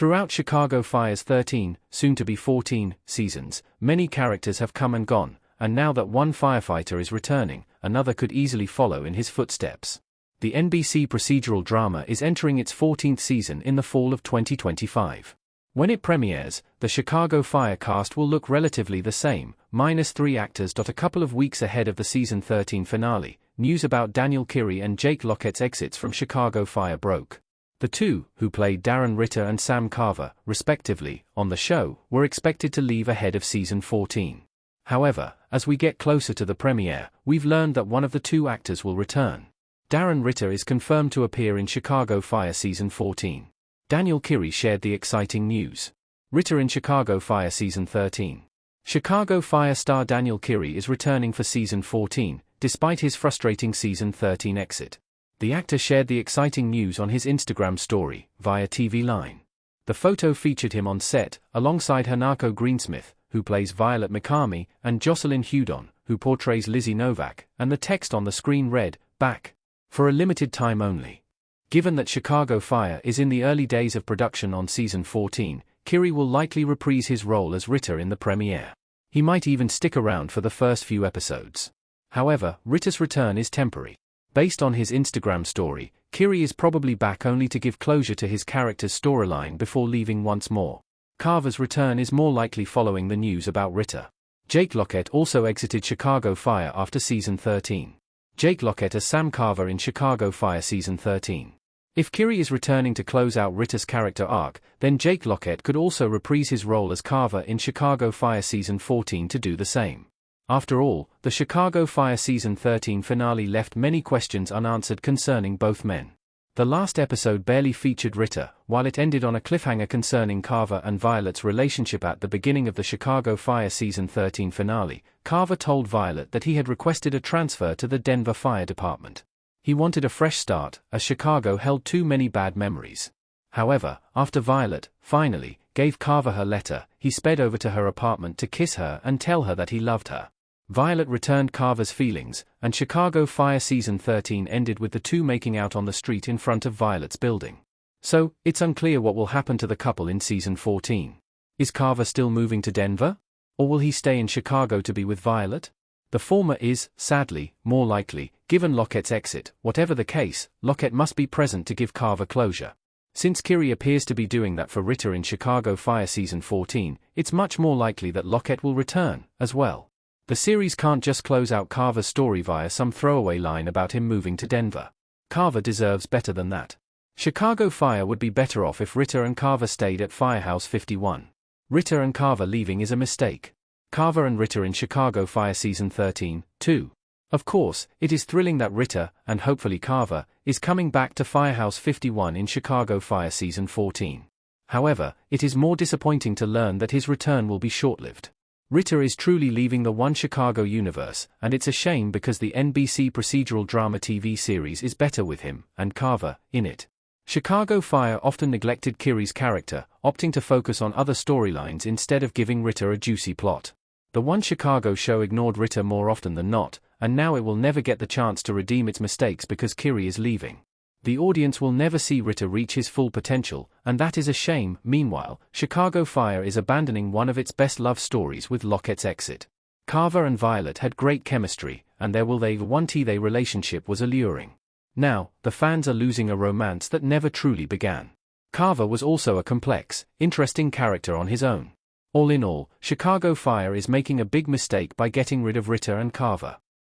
Throughout Chicago Fire's 13, soon-to-be 14, seasons, many characters have come and gone, and now that one firefighter is returning, another could easily follow in his footsteps. The NBC procedural drama is entering its 14th season in the fall of 2025. When it premieres, the Chicago Fire cast will look relatively the same, minus 3 actors. A couple of weeks ahead of the season 13 finale, news about Daniel Kiri and Jake Lockett's exits from Chicago Fire broke. The two, who played Darren Ritter and Sam Carver, respectively, on the show, were expected to leave ahead of season 14. However, as we get closer to the premiere, we've learned that one of the two actors will return. Darren Ritter is confirmed to appear in Chicago Fire season 14. Daniel Kiri shared the exciting news. Ritter in Chicago Fire season 13. Chicago Fire star Daniel Kiri is returning for season 14, despite his frustrating season 13 exit. The actor shared the exciting news on his Instagram story, via TV Line. The photo featured him on set, alongside Hanako Greensmith, who plays Violet McCarmy, and Jocelyn Hudon, who portrays Lizzie Novak, and the text on the screen read, "Back. For a limited time only." Given that Chicago Fire is in the early days of production on season 14, Kiri will likely reprise his role as Ritter in the premiere. He might even stick around for the first few episodes. However, Ritter's return is temporary. Based on his Instagram story, Kiri is probably back only to give closure to his character's storyline before leaving once more. Carver's return is more likely following the news about Ritter. Jake Lockett also exited Chicago Fire after season 13. Jake Lockett as Sam Carver in Chicago Fire season 13. If Kiri is returning to close out Ritter's character arc, then Jake Lockett could also reprise his role as Carver in Chicago Fire season 14 to do the same. After all, the Chicago Fire season 13 finale left many questions unanswered concerning both men. The last episode barely featured Ritter, while it ended on a cliffhanger concerning Carver and Violet's relationship. At the beginning of the Chicago Fire season 13 finale, Carver told Violet that he had requested a transfer to the Denver Fire Department. He wanted a fresh start, as Chicago held too many bad memories. However, after Violet, finally, gave Carver her letter, he sped over to her apartment to kiss her and tell her that he loved her. Violet returned Carver's feelings, and Chicago Fire season 13 ended with the two making out on the street in front of Violet's building. So, it's unclear what will happen to the couple in season 14. Is Carver still moving to Denver? Or will he stay in Chicago to be with Violet? The former is, sadly, more likely, given Lockett's exit. Whatever the case, Lockett must be present to give Carver closure. Since Kiri appears to be doing that for Ritter in Chicago Fire season 14, it's much more likely that Lockett will return, as well. The series can't just close out Carver's story via some throwaway line about him moving to Denver. Carver deserves better than that. Chicago Fire would be better off if Ritter and Carver stayed at Firehouse 51. Ritter and Carver leaving is a mistake. Carver and Ritter in Chicago Fire season 13, too. Of course, it is thrilling that Ritter, and hopefully Carver, is coming back to Firehouse 51 in Chicago Fire season 14. However, it is more disappointing to learn that his return will be short-lived. Ritter is truly leaving the One Chicago universe, and it's a shame because the NBC procedural drama TV series is better with him, and Carver, in it. Chicago Fire often neglected Kiri's character, opting to focus on other storylines instead of giving Ritter a juicy plot. The One Chicago show ignored Ritter more often than not, and now it will never get the chance to redeem its mistakes because Kiri is leaving. The audience will never see Ritter reach his full potential, and that is a shame. Meanwhile, Chicago Fire is abandoning one of its best love stories with Lockett's exit. Carver and Violet had great chemistry, and their will-they-won't-they relationship was alluring. Now, the fans are losing a romance that never truly began. Carver was also a complex, interesting character on his own. All in all, Chicago Fire is making a big mistake by getting rid of Ritter and Carver.